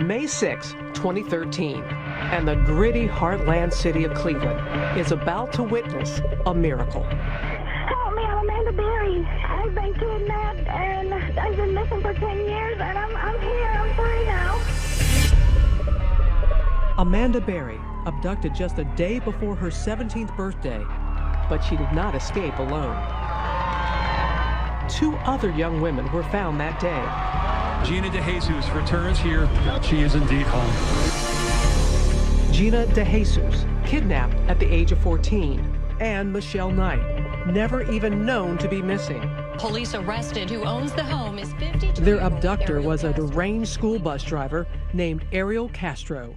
May 6, 2013, and the gritty heartland city of Cleveland is about to witness a miracle. Help me, I'm Amanda Berry. I've been kidnapped and I've been missing for 10 years and I'm here, I'm free now. Amanda Berry, abducted just a day before her 17th birthday, but she did not escape alone. 2 other young women were found that day. Gina DeJesus returns here. She is indeed home. Gina DeJesus, kidnapped at the age of 14, and Michelle Knight, never even known to be missing. Police arrested who owns the home is 52. Their abductor was a deranged school bus driver named Ariel Castro.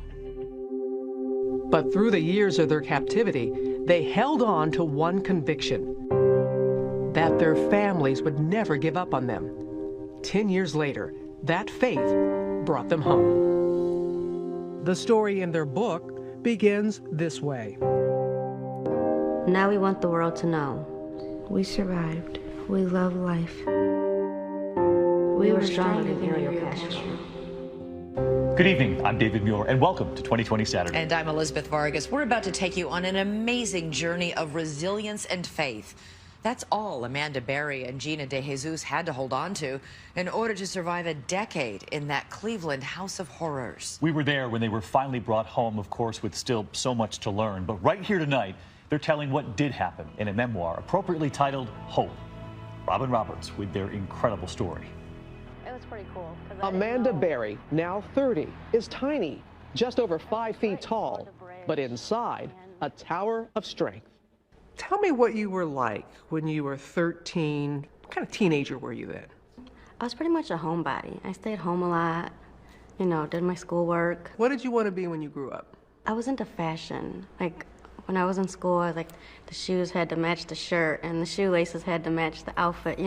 But through the years of their captivity, they held on to one conviction: that their families would never give up on them. 10 years later, that faith brought them home. The story in their book begins this way. Now we want the world to know. We survived. We love life. We were stronger than Ariel Castro. Good evening, I'm David Muir, and welcome to 2020 Saturday. And I'm Elizabeth Vargas. We're about to take you on an amazing journey of resilience and faith. That's all Amanda Berry and Gina DeJesus had to hold on to in order to survive a decade in that Cleveland house of horrors. We were there when they were finally brought home, of course, with still so much to learn. But right here tonight, they're telling what did happen in a memoir appropriately titled Hope. Robin Roberts with their incredible story. It was pretty cool. Amanda Berry, now 30, is tiny, just over 5 feet tall, but inside, a tower of strength. Tell me what you were like when you were 13. What kind of teenager were you then? I was pretty much a homebody. I stayed home a lot, did my schoolwork. What did you want to be when you grew up? I was into fashion. Like, when I was in school, the shoes had to match the shirt and the shoelaces had to match the outfit,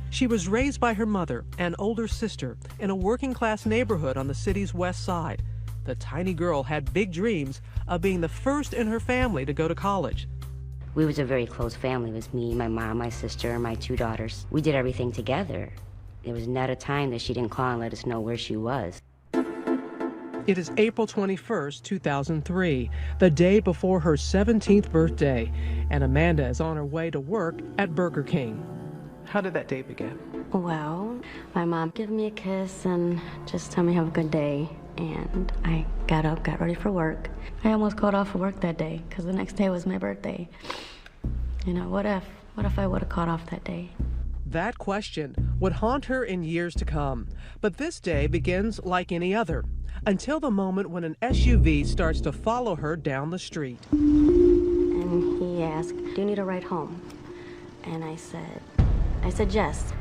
She was raised by her mother and older sister in a working-class neighborhood on the city's west side. The tiny girl had big dreams of being the first in her family to go to college. We was a very close family. It was me, my mom, my sister, and my 2 daughters. We did everything together. There was not a time that she didn't call and let us know where she was. It is April 21st, 2003, the day before her 17th birthday, and Amanda is on her way to work at Burger King. How did that day begin? Well, my mom gave me a kiss and just told me have a good day. And I got up, got ready for work. I almost called off of work that day because the next day was my birthday. What if I would have called off that day? That question would haunt her in years to come. But this day begins like any other, until the moment when an SUV starts to follow her down the street. And he asked, "Do you need a ride home?" And I said yes.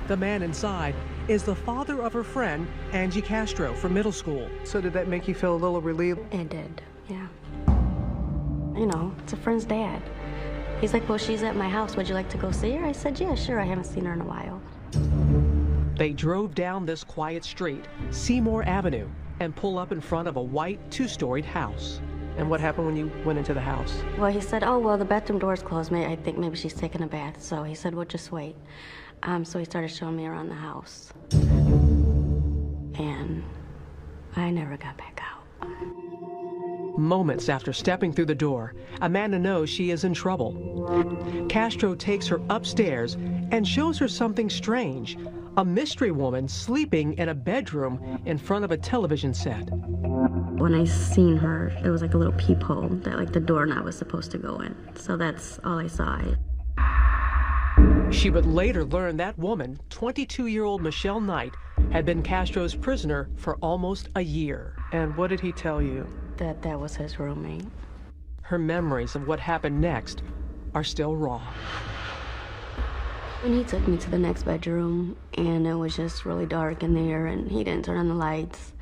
The man inside is the father of her friend, Angie Castro, from middle school. So did that make you feel a little relieved? It did, yeah. It's a friend's dad. He's like, "Well, she's at my house. Would you like to go see her?" I said, "Yeah, sure. I haven't seen her in a while." They drove down this quiet street, Seymour Avenue, and pull up in front of a white 2-storied house. And what happened when you went into the house? Well, he said, "Oh, well, the bathroom door's closed. I think maybe she's taking a bath." So he said, "Well, just wait." So he started showing me around the house. And I never got back out. Moments after stepping through the door, Amanda knows she is in trouble. Castro takes her upstairs and shows her something strange: a mystery woman sleeping in a bedroom in front of a television set. When I seen her, it was like a little peephole that the doorknob was supposed to go in. So that's all I saw. She would later learn that woman, 22-year-old Michelle Knight, had been Castro's prisoner for almost a year. And what did he tell you? That was his roommate. Her memories of what happened next are still raw. When he took me to the next bedroom, and it was just really dark in there, and he didn't turn on the lights.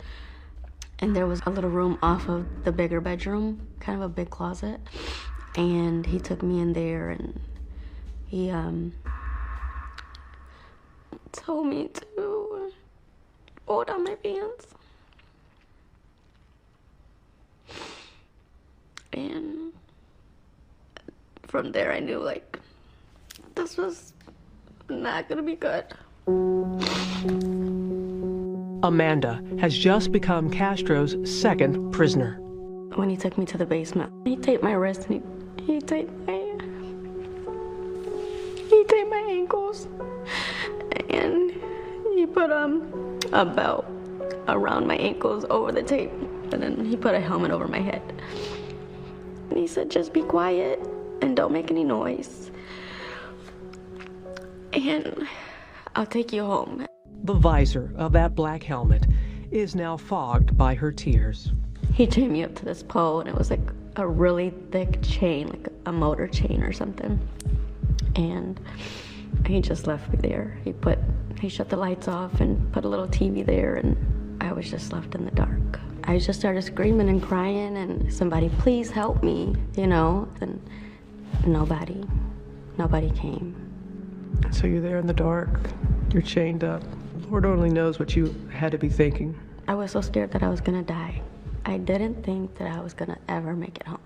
And there was a little room off of the bigger bedroom, kind of a big closet. And he took me in there, and he told me to pull down my pants. And from there I knew this was not gonna be good. Amanda has just become Castro's second prisoner. When he took me to the basement, he taped my wrist and he taped my ankles, and he put a belt around my ankles over the tape, and then he put a helmet over my head. And he said, just be quiet and don't make any noise, and I'll take you home. The visor of that black helmet is now fogged by her tears. He chained me up to this pole, and it was like a really thick chain, like a motor chain or something. And he just left me there. He shut the lights off and put a little TV there, and I was just left in the dark. I just started screaming and crying, and somebody, please help me, you know, and nobody came. So you're there in the dark, you're chained up. Lord only knows what you had to be thinking. I was so scared that I was gonna die. I didn't think that I was gonna ever make it home.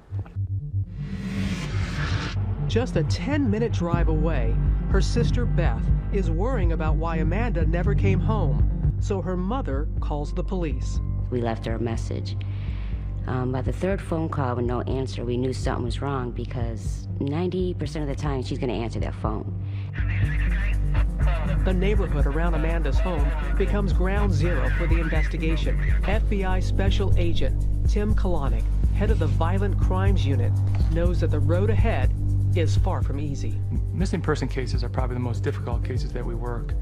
Just a 10-minute drive away, her sister Beth is worrying about why Amanda never came home, so her mother calls the police. We left her a message. By the third phone call with no answer, we knew something was wrong because 90% of the time she's going to answer that phone. The neighborhood around Amanda's home becomes ground zero for the investigation. FBI Special Agent Tim Kalanick, head of the Violent Crimes Unit, knows that the road ahead is far from easy. Missing person cases are probably the most difficult cases that we work.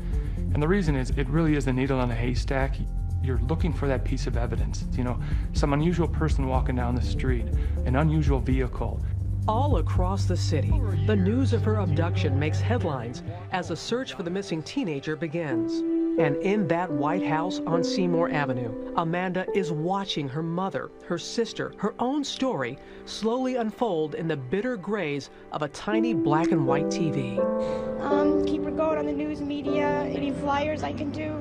And the reason is it really is the needle in a haystack. You're looking for that piece of evidence. You know, some unusual person walking down the street, an unusual vehicle. All across the city, the news of her abduction makes headlines as the search for the missing teenager begins. And in that White House on Seymour Avenue, Amanda is watching her mother, her sister, her own story slowly unfold in the bitter grays of a tiny black and white TV. Keep her going on the news media, any flyers I can do.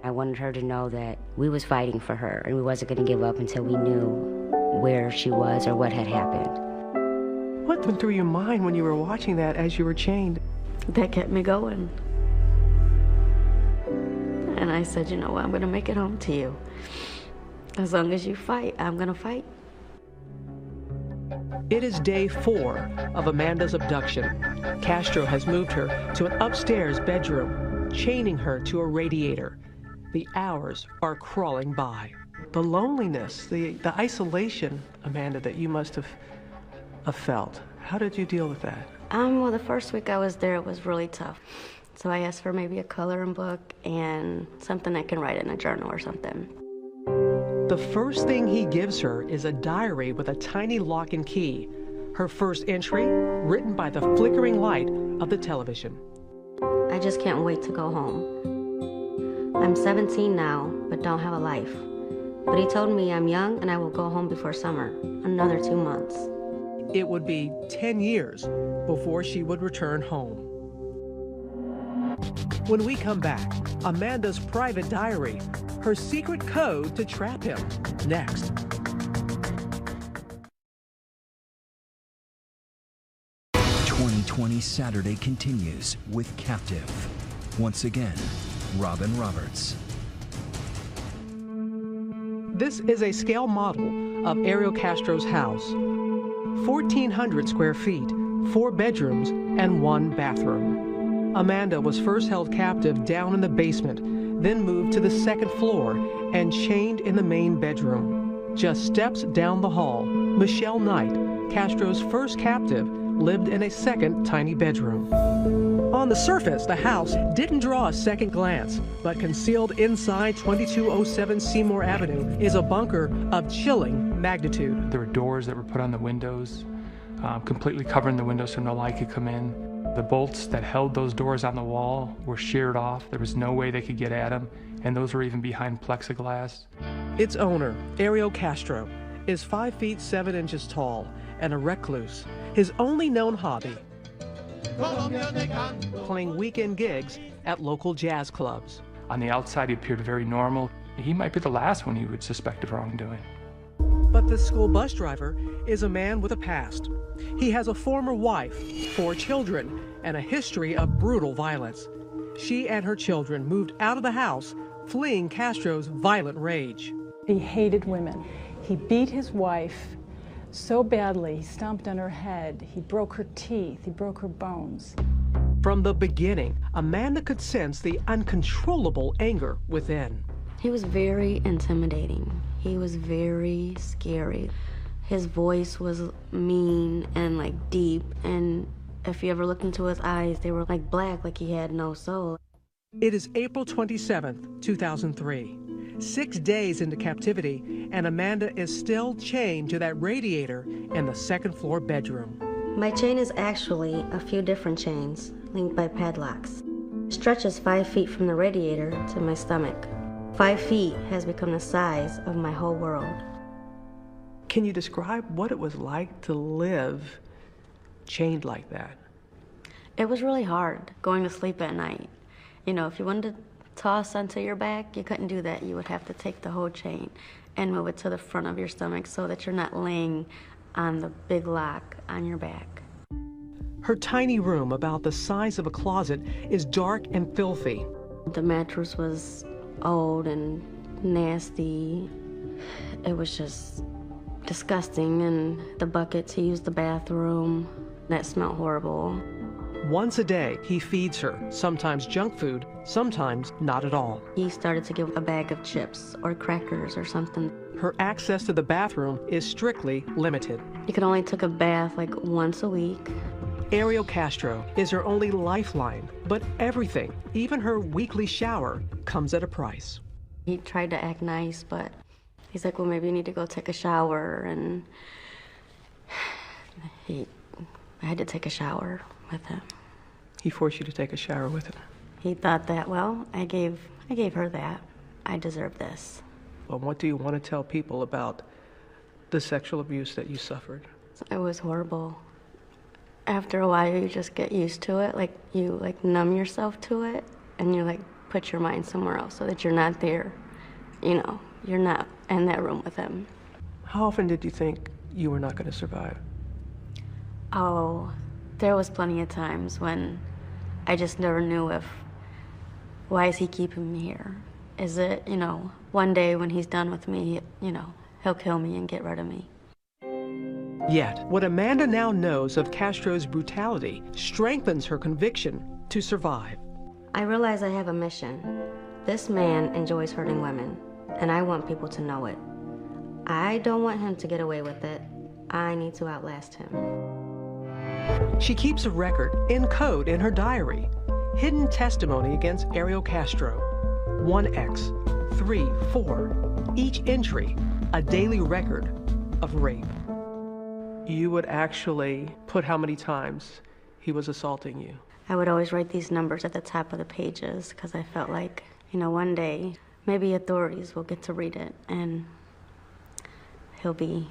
I wanted her to know that we was fighting for her and we wasn't going to give up until we knew where she was or what had happened. What went through your mind when you were watching that as you were chained? That kept me going. And I said, you know what, I'm gonna make it home to you. As long as you fight, I'm gonna fight. It is day 4 of Amanda's abduction. Castro has moved her to an upstairs bedroom, chaining her to a radiator. The hours are crawling by. The loneliness, the isolation, Amanda, that you must have felt. How did you deal with that? Well, the first week I was there, it was really tough. So I asked for maybe a coloring book and something I can write in a journal or something. The first thing he gives her is a diary with a tiny lock and key. Her first entry, written by the flickering light of the television. I just can't wait to go home. I'm 17 now, but don't have a life. But he told me I'm young and I will go home before summer, another 2 months. It would be 10 years before she would return home. When we come back, Amanda's private diary, her secret code to trap him, next. .2020 Saturday continues with Captive. Once again, Robin Roberts. This is a scale model of Ariel Castro's house. 1,400 square feet, 4 bedrooms, and 1 bathroom. Amanda was first held captive down in the basement, then moved to the 2nd floor and chained in the main bedroom. Just steps down the hall, Michelle Knight, Castro's first captive, lived in a second tiny bedroom. On the surface, the house didn't draw a second glance, but concealed inside 2207 Seymour Avenue is a bunker of chilling magnitude. There were doors that were put on the windows, completely covering the windows so no light could come in. The bolts that held those doors on the wall were sheared off. There was no way they could get at them, and those were even behind plexiglass. Its owner, Ariel Castro, is 5 feet 7 inches tall and a recluse. His only known hobby, playing weekend gigs at local jazz clubs. On the outside, he appeared very normal. He might be the last one you would suspect of wrongdoing. But the school bus driver is a man with a past. He has a former wife, 4 children, and a history of brutal violence. She and her children moved out of the house fleeing Castro's violent rage. He hated women. He beat his wife so badly, he stomped on her head, he broke her teeth, he broke her bones. From the beginning, Amanda could sense the uncontrollable anger within. He was very intimidating. He was very scary. His voice was mean and like deep, and if you ever looked into his eyes, they were like black, like he had no soul. It is April 27th, 2003. 6 days into captivity, and Amanda is still chained to that radiator in the second-floor bedroom. My chain is actually a few different chains linked by padlocks. It stretches 5 feet from the radiator to my stomach. 5 feet has become the size of my whole world. Can you describe what it was like to live chained like that? It was really hard going to sleep at night. You know, if you wanted to toss onto your back, you couldn't do that. You would have to take the whole chain and move it to the front of your stomach so that you're not laying on the big lock on your back. Her tiny room, about the size of a closet, is dark and filthy. The mattress was old and nasty. It was just disgusting, and the bucket to use the bathroom, that smelled horrible. Once a day, he feeds her, sometimes junk food, sometimes not at all. He started to give a bag of chips or crackers or something. Her access to the bathroom is strictly limited. You could only take a bath like once a week. Ariel Castro is her only lifeline, but everything, even her weekly shower, comes at a price. He tried to act nice, but he's like, well, maybe you need to go take a shower, and I had to take a shower with him. He forced you to take a shower with him? He thought that, well, I gave her that. I deserve this. Well, what do you want to tell people about the sexual abuse that you suffered? It was horrible. After a while, you just get used to it. Like, you numb yourself to it, and you put your mind somewhere else so that you're not there. You know, you're not in that room with him. How often did you think you were not going to survive? Oh, there was plenty of times when I just never knew why is he keeping me here? Is it, one day when he's done with me, he'll kill me and get rid of me. Yet, what Amanda now knows of Castro's brutality strengthens her conviction to survive. I realize I have a mission. This man enjoys hurting women, and I want people to know it. I don't want him to get away with it. I need to outlast him. She keeps a record in code in her diary. Hidden testimony against Ariel Castro. 1X, 3, 4. Each entry, a daily record of rape. You would actually put how many times he was assaulting you? I would always write these numbers at the top of the pages because I felt like, one day maybe authorities will get to read it and he'll be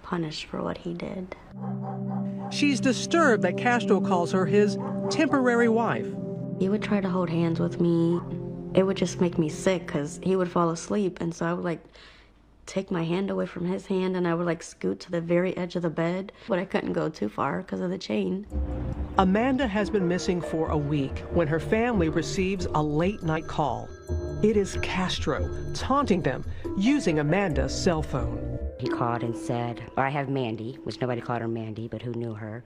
punished for what he did. She's disturbed that Castro calls her his temporary wife. He would try to hold hands with me. It would just make me sick because he would fall asleep, and so I would take my hand away from his hand, and I would scoot to the very edge of the bed, but I couldn't go too far because of the chain. Amanda has been missing for a week when her family receives a late-night call. It is Castro taunting them using Amanda's cell phone. He called and said, I have Mandy, which nobody called her Mandy, but who knew her.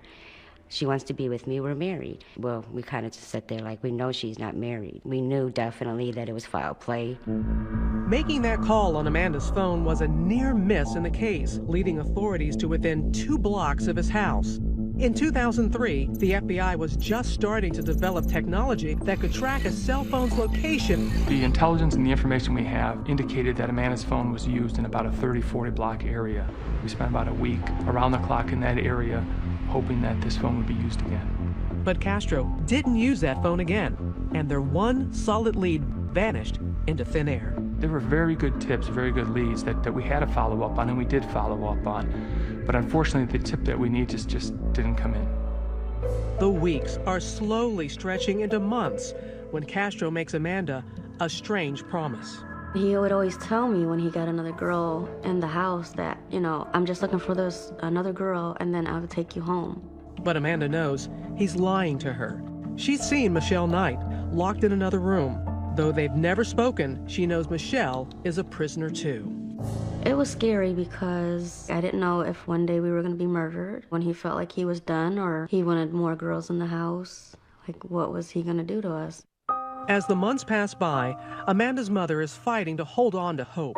She wants to be with me, we're married. Well, we kind of just sat there we know she's not married. We knew definitely that it was foul play. Making that call on Amanda's phone was a near miss in the case, leading authorities to within 2 blocks of his house. In 2003, the FBI was just starting to develop technology that could track a cell phone's location. The intelligence and the information we have indicated that Amanda's phone was used in about a 30-40 block area. We spent about a week around the clock in that area, hoping that this phone would be used again. But Castro didn't use that phone again, and their one solid lead vanished into thin air. There were very good tips, very good leads that we had to follow up on, and we did follow up on. But unfortunately, the tip that we need just didn't come in. The weeks are slowly stretching into months when Castro makes Amanda a strange promise. He would always tell me when he got another girl in the house that, I'm just looking for another girl, and then I'll take you home. But Amanda knows he's lying to her. She's seen Michelle Knight locked in another room, Though they've never spoken, she knows Michelle is a prisoner too. It was scary because I didn't know if one day we were going to be murdered, when he felt like he was done or he wanted more girls in the house. Like, what was he going to do to us? As the months pass by, Amanda's mother is fighting to hold on to hope.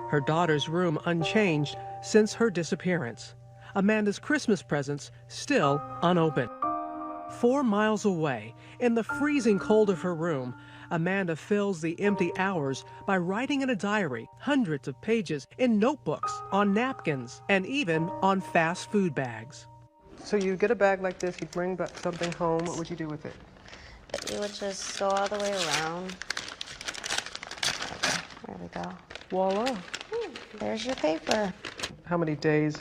Her daughter's room unchanged since her disappearance. Amanda's Christmas presents still unopened. 4 miles away, in the freezing cold of her room, Amanda fills the empty hours by writing in a diary, hundreds of pages in notebooks, on napkins, and even on fast food bags. So you'd get a bag like this, you'd bring back something home. What would you do with it? You would just go all the way around. There we go. Voila. There's your paper. How many days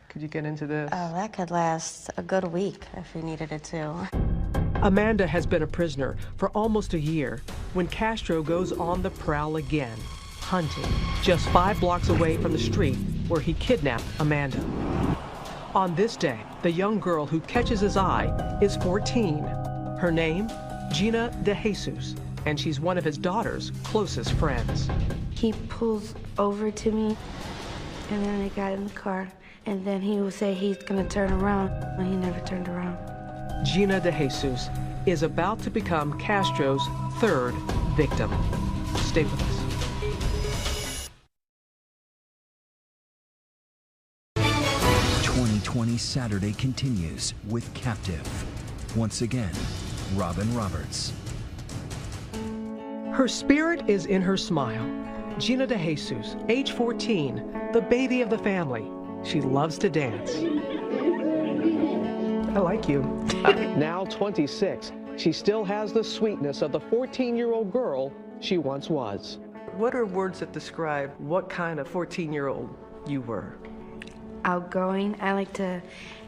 could you get into this? Oh, that could last a good week if you needed it to. Amanda has been a prisoner for almost a year when Castro goes on the prowl again, hunting just 5 blocks away from the street where he kidnapped Amanda. On this day, the young girl who catches his eye is 14. Her name, Gina De Jesus, and she's one of his daughter's closest friends. He pulls over to me, and then I got in the car, and then he would say he's gonna turn around, and he never turned around. Gina De Jesus is about to become Castro's 3rd victim. Stay with us. 2020 Saturday continues with Captive. Once again, Robin Roberts. Her spirit is in her smile. Gina De Jesus, age 14, the baby of the family. She loves to dance. I like you. Now 26, she still has the sweetness of the 14-year-old girl she once was. What are words that describe what kind of 14-year-old you were? Outgoing. I like to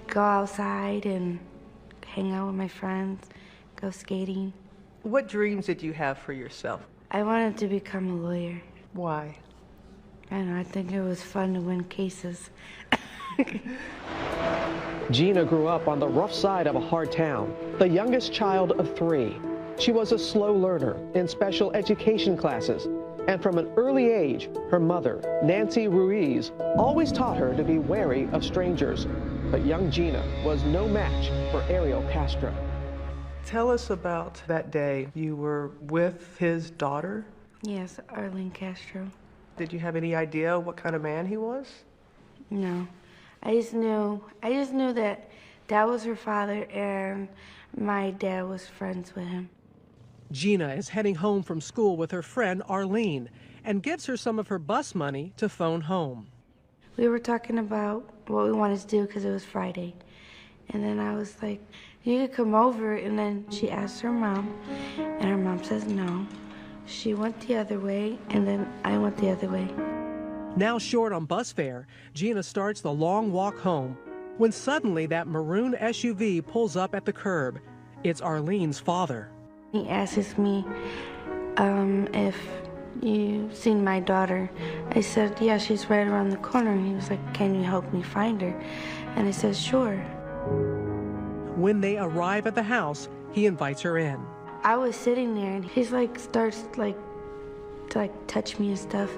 go outside and hang out with my friends, go skating. What dreams did you have for yourself? I wanted to become a lawyer. Why? I don't know, I think it was fun to win cases. Gina grew up on the rough side of a hard town, the youngest child of 3. She was a slow learner in special education classes, and from an early age, her mother, Nancy Ruiz, always taught her to be wary of strangers. But young Gina was no match for Ariel Castro. Tell us about that day you were with his daughter. Yes, Arlene Castro. Did you have any idea what kind of man he was? No. I just knew that that was her father and my dad was friends with him. Gina is heading home from school with her friend Arlene and gives her some of her bus money to phone home. We were talking about what we wanted to do because it was Friday. And then I was like, you could come over. And then she asked her mom, and her mom says no. She went the other way, and then I went the other way. Now short on bus fare, Gina starts the long walk home when suddenly that maroon SUV pulls up at the curb. It's Arlene's father. He asks me if you've seen my daughter. I said, yeah, she's right around the corner. And he was like, can you help me find her? And I said, sure. When they arrive at the house, he invites her in. I was sitting there, and he's like, starts to touch me and stuff.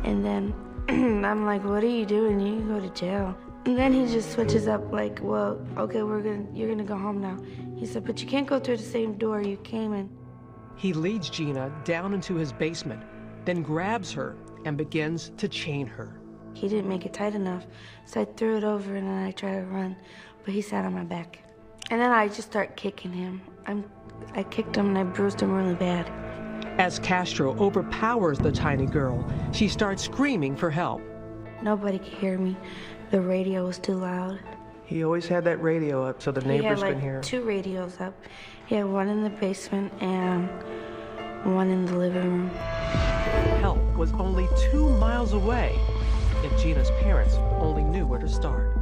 And then I'm like, what are you doing? You can go to jail. And then he just switches up like, well, okay, you're gonna go home now. He said, but you can't go through the same door you came in. He leads Gina down into his basement, then grabs her and begins to chain her. He didn't make it tight enough, so I threw it over and then I tried to run, but he sat on my back. And then I just start kicking him. I kicked him and I bruised him really bad. As Castro overpowers the tiny girl, she starts screaming for help. Nobody could hear me. The radio was too loud. He always had that radio up so the neighbors can hear. He had 2 radios up. He had one in the basement and one in the living room. Help was only 2 miles away if Gina's parents only knew where to start.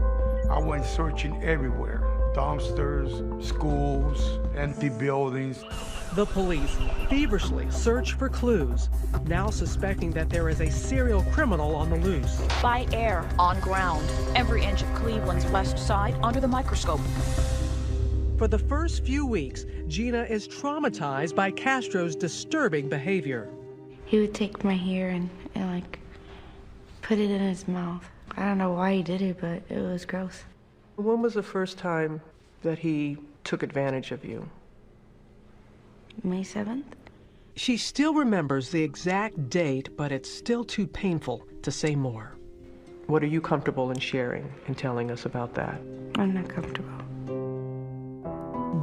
I went searching everywhere. Dumpsters, schools, empty buildings. The police feverishly search for clues, now suspecting that there is a serial criminal on the loose. By air, on ground, every inch of Cleveland's west side under the microscope. For the first few weeks, Gina is traumatized by Castro's disturbing behavior. He would take my hair and like put it in his mouth. I don't know why he did it, but it was gross. When was the first time that he took advantage of you? May 7th. She still remembers the exact date, but it's still too painful to say more. What are you comfortable in sharing and telling us about that? I'm not comfortable.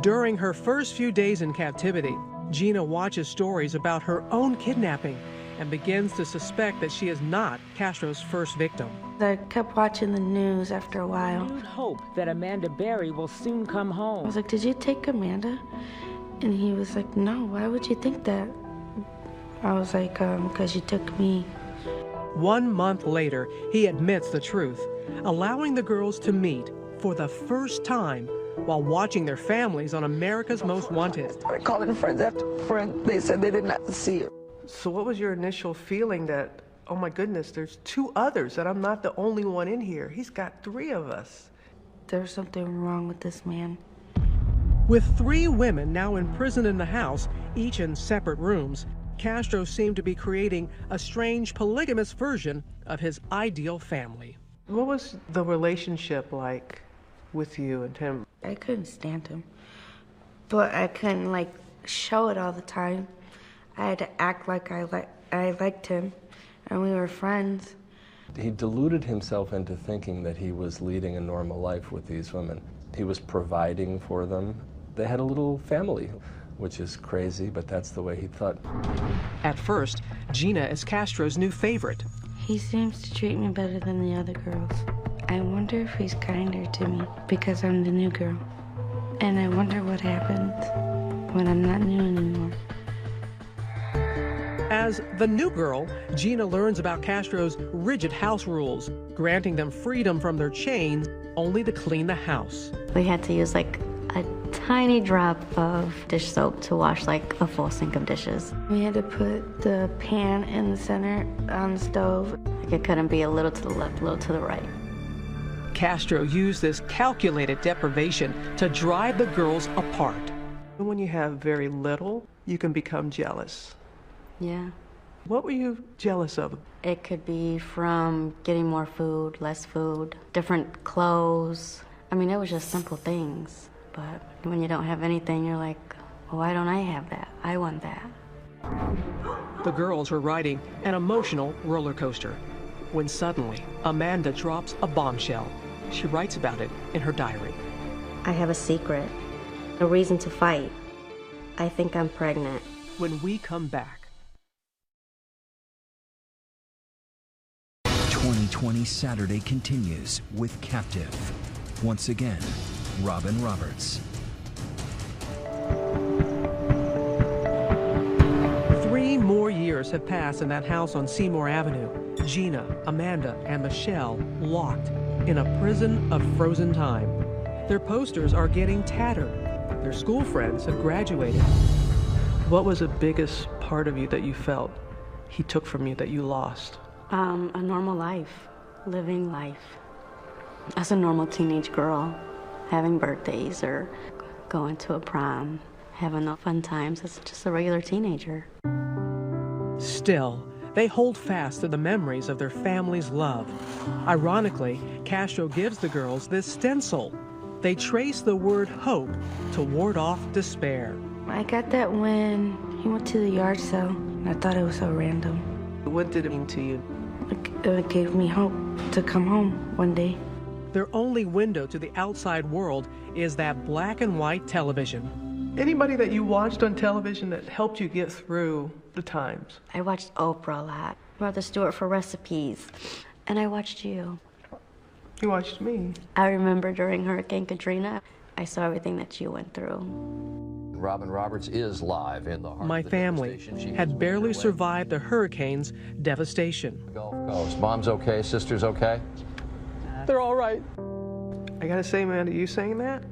During her first few days in captivity, Gina watches stories about her own kidnapping and begins to suspect that she is not Castro's first victim. I kept watching the news after a while. Renewed hope that Amanda Berry will soon come home. I was like, did you take Amanda? And he was like, no, why would you think that? I was like, because you took me. 1 month later, he admits the truth, allowing the girls to meet for the first time while watching their families on America's Most Wanted. I started calling friends after friends. They said they did not see her. So what was your initial feeling that, oh my goodness, there's 2 others, that I'm not the only one in here? He's got 3 of us. There's something wrong with this man. With 3 women now imprisoned in the house, each in separate rooms, Castro seemed to be creating a strange polygamous version of his ideal family. What was the relationship like with you and him? I couldn't stand him, but I couldn't like show it all the time. I had to act like I liked him, and we were friends. He deluded himself into thinking that he was leading a normal life with these women. He was providing for them. They had a little family, which is crazy, but that's the way he thought. At first, Gina is Castro's new favorite. He seems to treat me better than the other girls. I wonder if he's kinder to me because I'm the new girl. And I wonder what happens when I'm not new anymore. As the new girl, Gina learns about Castro's rigid house rules, granting them freedom from their chains only to clean the house. We had to use like a tiny drop of dish soap to wash like a full sink of dishes. We had to put the pan in the center on the stove. Like it couldn't be a little to the left, a little to the right. Castro used this calculated deprivation to drive the girls apart. When you have very little, you can become jealous. Yeah. What were you jealous of? It could be from getting more food, less food, different clothes. I mean, it was just simple things. But when you don't have anything, you're like, well, why don't I have that? I want that. The girls were riding an emotional roller coaster when suddenly Amanda drops a bombshell. She writes about it in her diary. I have a secret, a reason to fight. I think I'm pregnant. When we come back. 2020 Saturday continues with Captive. Once again, Robin Roberts. 3 more years have passed in that house on Seymour Avenue. Gina, Amanda, and Michelle locked in a prison of frozen time. Their posters are getting tattered. Their school friends have graduated. What was the biggest part of you that you felt he took from you that you lost? A normal life, living life. As a normal teenage girl, having birthdays or going to a prom, having the fun times as just a regular teenager. Still, they hold fast to the memories of their family's love. Ironically, Castro gives the girls this stencil. They trace the word hope to ward off despair. I got that when he went to the yard sale, and I thought it was so random. What did it mean to you? It gave me hope to come home one day. Their only window to the outside world is that black and white television. Anybody that you watched on television that helped you get through the times? I watched Oprah a lot, Martha Stewart for recipes, and I watched you. You watched me. I remember during Hurricane Katrina, I saw everything that you went through. Robin Roberts is live in the heart My of the family had barely survived the hurricane's devastation. Gulf Coast. Mom's okay, sister's okay? They're all right. I gotta say, Amanda, you saying that?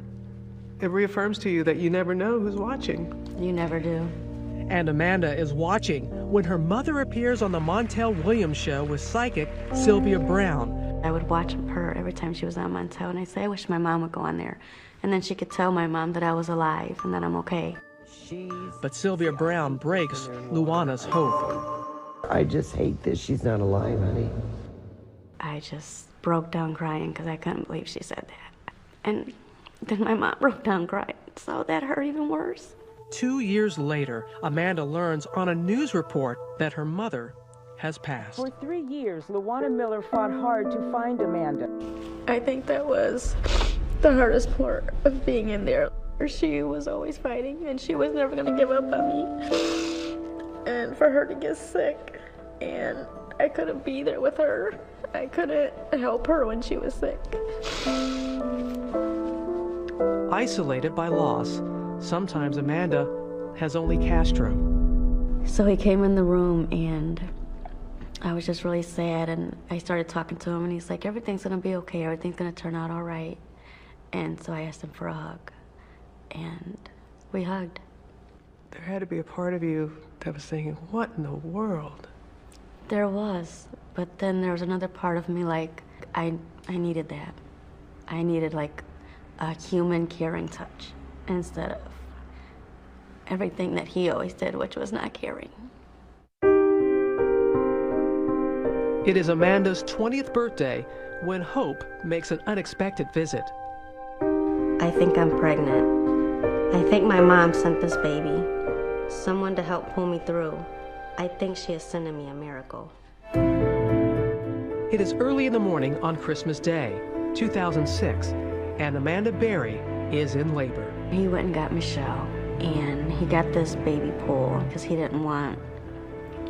It reaffirms to you that you never know who's watching. You never do. And Amanda is watching when her mother appears on the Montel Williams show with psychic Sylvia Brown. I would watch her every time she was on Montel, and I'd say, I wish my mom would go on there. And then she could tell my mom that I was alive and that I'm okay. But Sylvia Brown breaks Luana's hope. I just hate that she's not alive, honey. I just broke down crying because I couldn't believe she said that. And then my mom broke down crying, so that hurt even worse. 2 years later, Amanda learns on a news report that her mother has passed. For 3 years, Luana Miller fought hard to find Amanda. I think that was the hardest part of being in there. She was always fighting, and she was never going to give up on me. And for her to get sick, and I couldn't be there with her. I couldn't help her when she was sick. Isolated by loss, sometimes Amanda has only Castro. So he came in the room, and I was just really sad, and I started talking to him, and he's like, everything's gonna be okay, everything's gonna turn out all right. And so I asked him for a hug, and we hugged. There had to be a part of you that was thinking, what in the world? There was, but then there was another part of me, like, I needed that. I needed, like, a human caring touch instead of everything that he always did, which was not caring. It is Amanda's 20th birthday when Hope makes an unexpected visit. I think I'm pregnant. I think my mom sent this baby. Someone to help pull me through. I think she is sending me a miracle. It is early in the morning on Christmas Day, 2006, and Amanda Berry is in labor. He went and got Michelle, and he got this baby pool because he didn't want,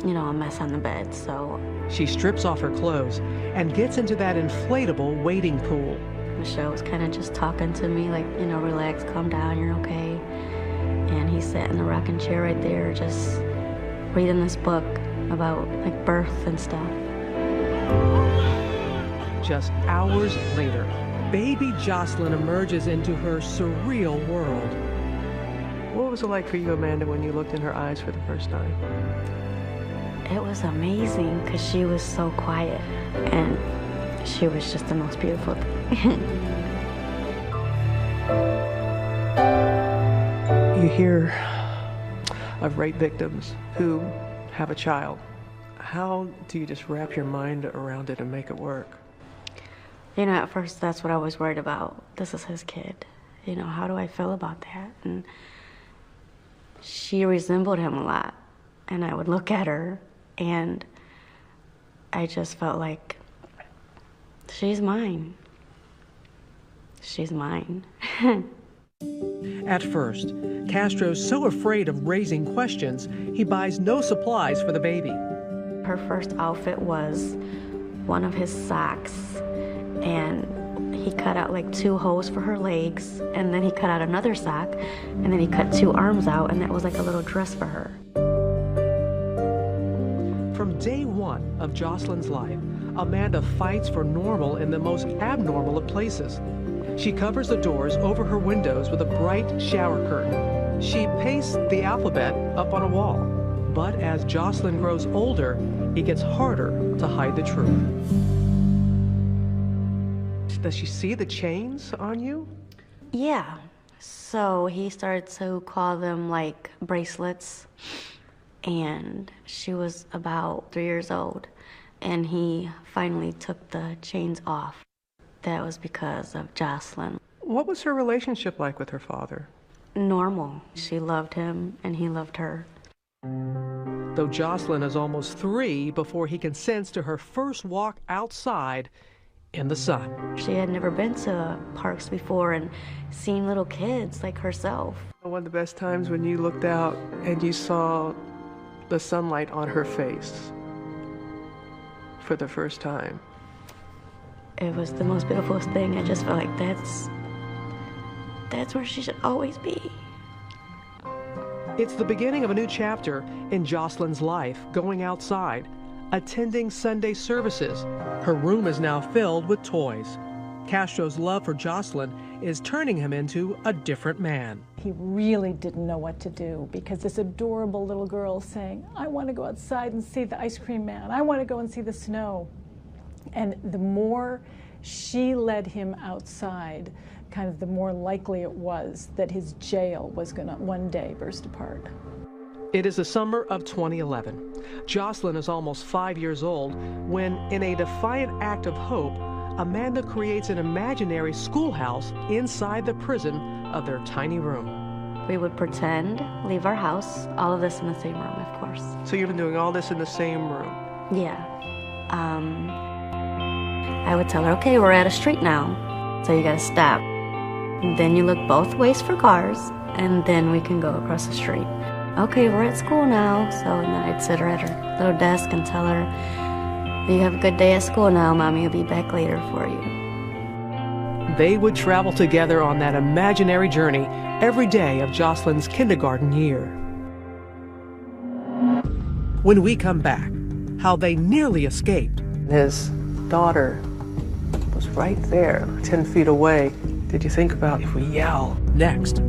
you know, a mess on the bed, so. She strips off her clothes and gets into that inflatable wading pool. Michelle was kind of just talking to me like, you know, relax, calm down, you're okay. And he sat in the rocking chair right there just reading this book about like birth and stuff. Just hours later, baby Jocelyn emerges into her surreal world. What was it like for you, Amanda, when you looked in her eyes for the first time? It was amazing because she was so quiet, and she was just the most beautiful thing. You hear of rape victims who have a child. How do you just wrap your mind around it and make it work? You know, at first that's what I was worried about. This is his kid. You know, how do I feel about that? And she resembled him a lot. And I would look at her and I just felt like, she's mine. She's mine. At first, Castro's so afraid of raising questions, he buys no supplies for the baby. Her first outfit was one of his socks, and he cut out like 2 holes for her legs, and then he cut out another sock, and then he cut 2 arms out, and that was like a little dress for her. From day one of Jocelyn's life, Amanda fights for normal in the most abnormal of places. She covers the doors over her windows with a bright shower curtain. She pastes the alphabet up on a wall. But as Jocelyn grows older, it gets harder to hide the truth. Does she see the chains on you? Yeah. So he started to call them like bracelets. And she was about 3 years old. And he finally took the chains off. That was because of Jocelyn. What was her relationship like with her father? Normal. She loved him and he loved her. Though Jocelyn is almost 3 before he consents to her first walk outside in the sun. She had never been to parks before and seen little kids like herself. One of the best times when you looked out and you saw the sunlight on her face for the first time. It was the most beautiful thing. I just felt like that's where she should always be. It's the beginning of a new chapter in Jocelyn's life, going outside, attending Sunday services. Her room is now filled with toys. Castro's love for Jocelyn is turning him into a different man. He really didn't know what to do because this adorable little girl saying, I want to go outside and see the ice cream man. I want to go and see the snow. And the more she led him outside, kind of the more likely it was that his jail was going to one day burst apart. It is the summer of 2011. Jocelyn is almost 5 years old when, in a defiant act of hope, Amanda creates an imaginary schoolhouse inside the prison of their tiny room. We would pretend, leave our house, all of this in the same room, of course. So you've been doing all this in the same room? Yeah. I would tell her, okay, we're at a street now, so you gotta stop. Then you look both ways for cars, and then we can go across the street. Okay, we're at school now, so and then I'd sit her at her little desk and tell her, you have a good day at school now, Mommy will be back later for you. They would travel together on that imaginary journey every day of Jocelyn's kindergarten year. When we come back, how they nearly escaped. His daughter was right there, 10 feet away. Did you think about if we yell? Next.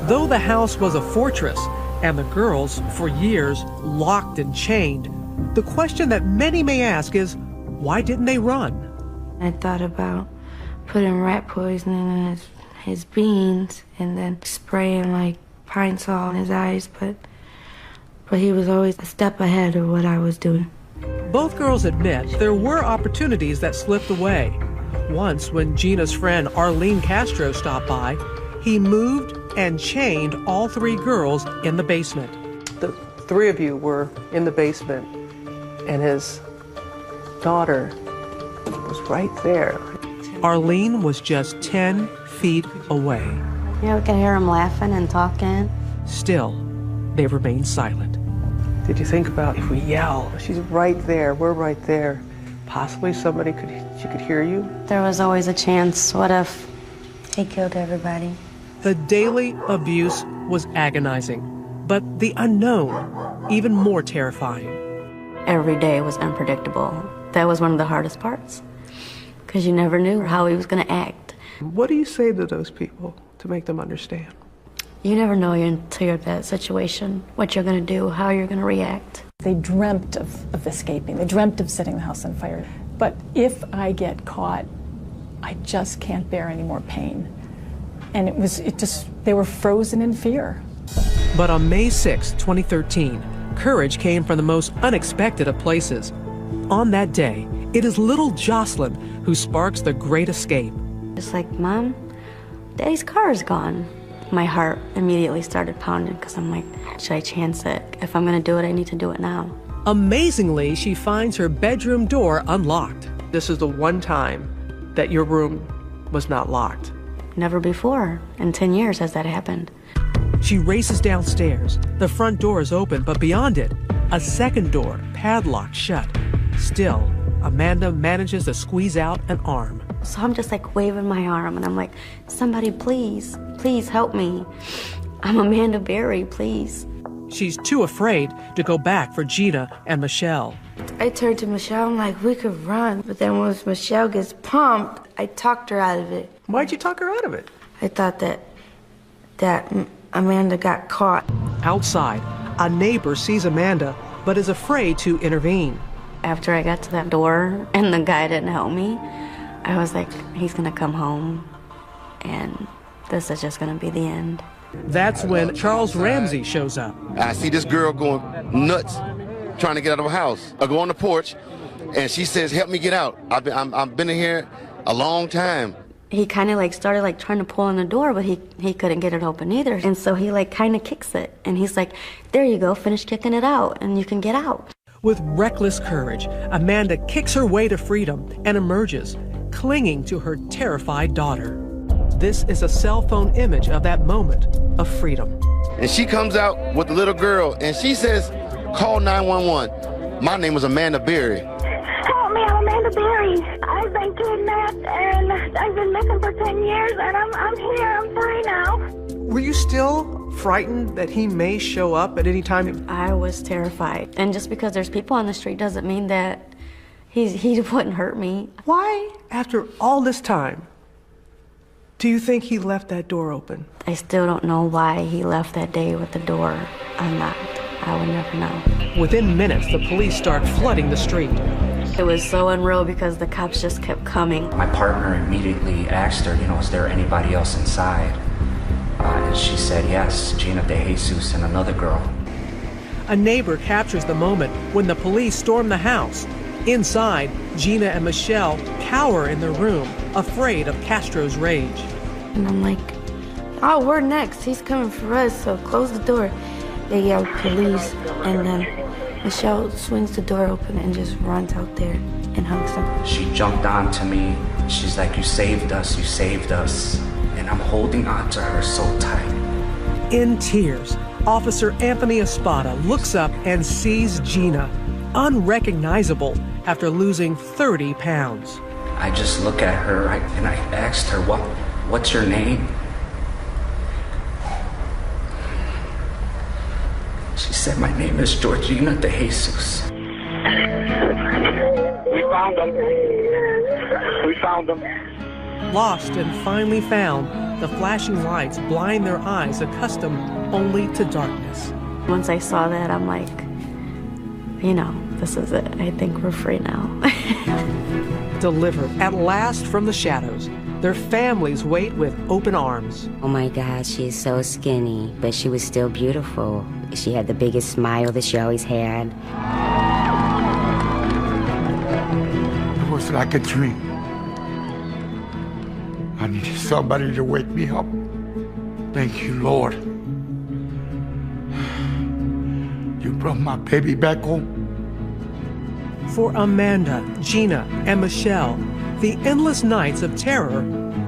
Though the house was a fortress and the girls, for years, locked and chained, the question that many may ask is, why didn't they run? I thought about putting rat poison in his beans and then spraying like pine sol in his eyes, but he was always a step ahead of what I was doing. Both girls admit there were opportunities that slipped away. Once, when Gina's friend Arlene Castro stopped by, he moved and chained all three girls in the basement. The three of you were in the basement, and his daughter was right there. Arlene was just 10 feet away. Yeah, we can hear him laughing and talking. Still, they remained silent. Did you think about if we yell? She's right there, we're right there. Possibly somebody she could hear you? There was always a chance. What if he killed everybody? The daily abuse was agonizing, but the unknown even more terrifying. Every day was unpredictable. That was one of the hardest parts, because you never knew how he was going to act. What do you say to those people to make them understand? You never know until you're in that situation, what you're going to do, how you're going to react. They dreamt of escaping. They dreamt of setting the house on fire. But if I get caught, I just can't bear any more pain. And they were frozen in fear. But on May 6, 2013, courage came from the most unexpected of places. On that day, it is little Jocelyn who sparks the great escape. It's like, Mom, Daddy's car is gone. My heart immediately started pounding because I'm like, should I chance it? If I'm going to do it, I need to do it now. Amazingly, she finds her bedroom door unlocked. This is the one time that your room was not locked. Never before in 10 years has that happened. She races downstairs. The front door is open, but beyond it, a second door padlocked shut. Still, Amanda manages to squeeze out an arm. So I'm just like waving my arm and I'm like, somebody please, please help me. I'm Amanda Berry, please. She's too afraid to go back for Gina and Michelle. I turned to Michelle, I'm like, we could run. But then once Michelle gets pumped, I talked her out of it. Why'd you talk her out of it? I thought that Amanda got caught. Outside, a neighbor sees Amanda, but is afraid to intervene. After I got to that door and the guy didn't help me, I was like, he's gonna come home and this is just gonna be the end. That's when Charles Ramsey shows up. I see this girl going nuts, trying to get out of her house. I go on the porch and she says, help me get out. I've been in here a long time. He kind of like started like trying to pull on the door, but he couldn't get it open either. And so he like kind of kicks it and he's like, there you go, finish kicking it out and you can get out. With reckless courage, Amanda kicks her way to freedom and emerges, clinging to her terrified daughter. This is a cell phone image of that moment of freedom. And she comes out with the little girl and she says, call 911. My name is Amanda Berry. Help me, I'm Amanda Berry. I've been kidnapped and I've been missing for 10 years and I'm here, I'm free now. Were you still frightened that he may show up at any time? I was terrified. And just because there's people on the street doesn't mean that he wouldn't hurt me. Why, after all this time, do you think he left that door open? I still don't know why he left that day with the door unlocked. I would never know. Within minutes, the police start flooding the street. It was so unreal because the cops just kept coming. My partner immediately asked her, is there anybody else inside? And she said, yes, Gina DeJesus and another girl. A neighbor captures the moment when the police storm the house. Inside, Gina and Michelle cower in their room, afraid of Castro's rage. And I'm like, oh, we're next. He's coming for us, so close the door. They yell police, and then Michelle swings the door open and just runs out there and hugs him. She jumped onto me. She's like, you saved us, you saved us. And I'm holding on to her so tight. In tears, Officer Anthony Espada looks up and sees Gina, unrecognizable after losing 30 pounds. I just look at her and I asked her, what's your name? She said, my name is Georgina DeJesus. We found them. We found them. Lost and finally found, the flashing lights blind their eyes accustomed only to darkness. Once I saw that, I'm like, this is it. I think we're free now. Delivered at last from the shadows, their families wait with open arms. Oh my God, she's so skinny, but she was still beautiful. She had the biggest smile that she always had. It was like a dream. I needed somebody to wake me up. Thank you, Lord. You brought my baby back home. For Amanda, Gina, and Michelle, the endless nights of terror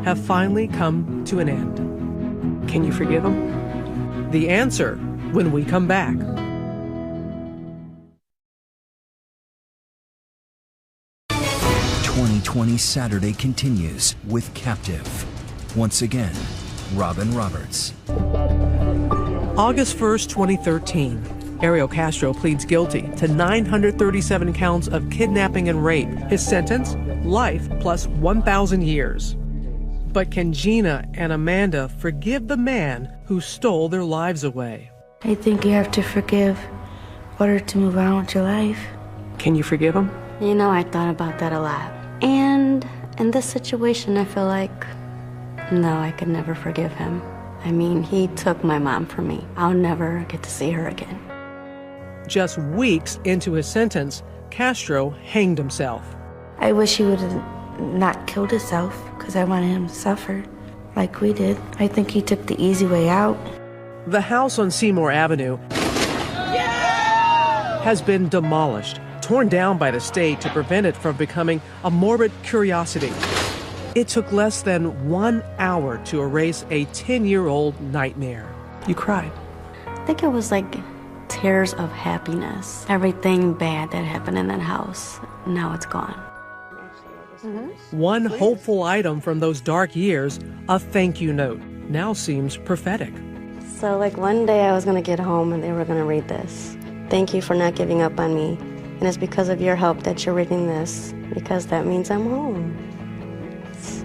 have finally come to an end. Can you forgive them? The answer when we come back. .2020 Saturday continues with Captive. Once again, Robin Roberts. August 1st, 2013. Ariel Castro pleads guilty to 937 counts of kidnapping and rape. His sentence, life plus 1,000 years. But can Gina and Amanda forgive the man who stole their lives away? I think you have to forgive in order to move on with your life. Can you forgive him? I thought about that a lot. And in this situation, I feel like, no, I could never forgive him. I mean, he took my mom from me. I'll never get to see her again. Just weeks into his sentence, Castro hanged himself. I wish he would have not killed himself because I wanted him to suffer like we did. I think he took the easy way out. The house on Seymour Avenue has been demolished, torn down by the state to prevent it from becoming a morbid curiosity. It took less than 1 hour to erase a 10-year-old nightmare. You cried. I think it was like tears of happiness. Everything bad that happened in that house, now it's gone. One hopeful item from those dark years, a thank you note, now seems prophetic. So one day I was going to get home and they were going to read this. Thank you for not giving up on me. And it's because of your help that you're reading this, because that means I'm home.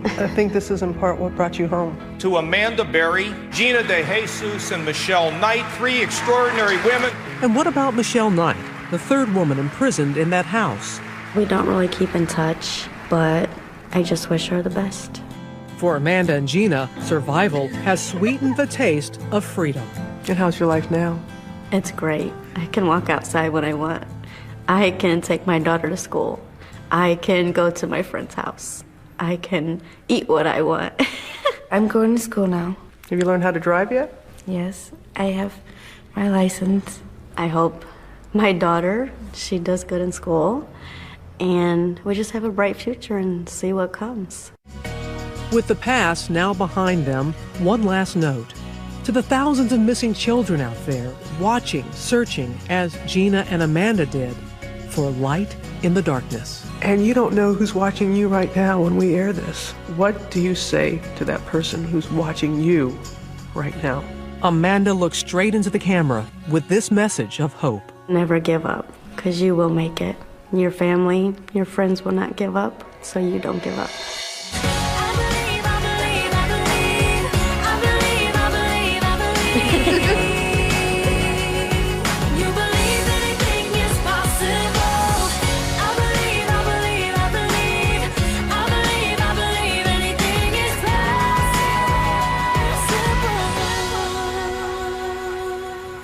I think this is in part what brought you home. To Amanda Berry, Gina DeJesus, and Michelle Knight, 3 extraordinary women. And what about Michelle Knight, the third woman imprisoned in that house? We don't really keep in touch, but I just wish her the best. For Amanda and Gina, survival has sweetened the taste of freedom. And how's your life now? It's great. I can walk outside when I want. I can take my daughter to school. I can go to my friend's house. I can eat what I want. I'm going to school now. Have you learned how to drive yet? Yes, I have my license. I hope my daughter, she does good in school, and we just have a bright future and see what comes. With the past now behind them, one last note. To the thousands of missing children out there, watching, searching, as Gina and Amanda did, for light in the darkness. And you don't know who's watching you right now when we air this. What do you say to that person who's watching you right now? Amanda looked straight into the camera with this message of hope. Never give up, because you will make it. Your family, your friends will not give up, so you don't give up.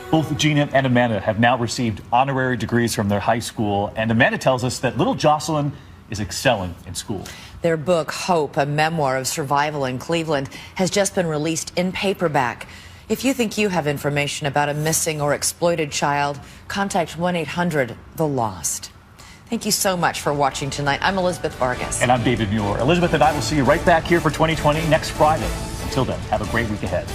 Both Gina and Amanda have now received honorary degrees from their high school, and Amanda tells us that little Jocelyn is excelling in school. Their book, Hope, a memoir of survival in Cleveland, has just been released in paperback. If you think you have information about a missing or exploited child, contact 1-800-THE-LOST. Thank you so much for watching tonight. I'm Elizabeth Vargas. And I'm David Muir. Elizabeth and I will see you right back here for 2020 next Friday. Until then, have a great week ahead.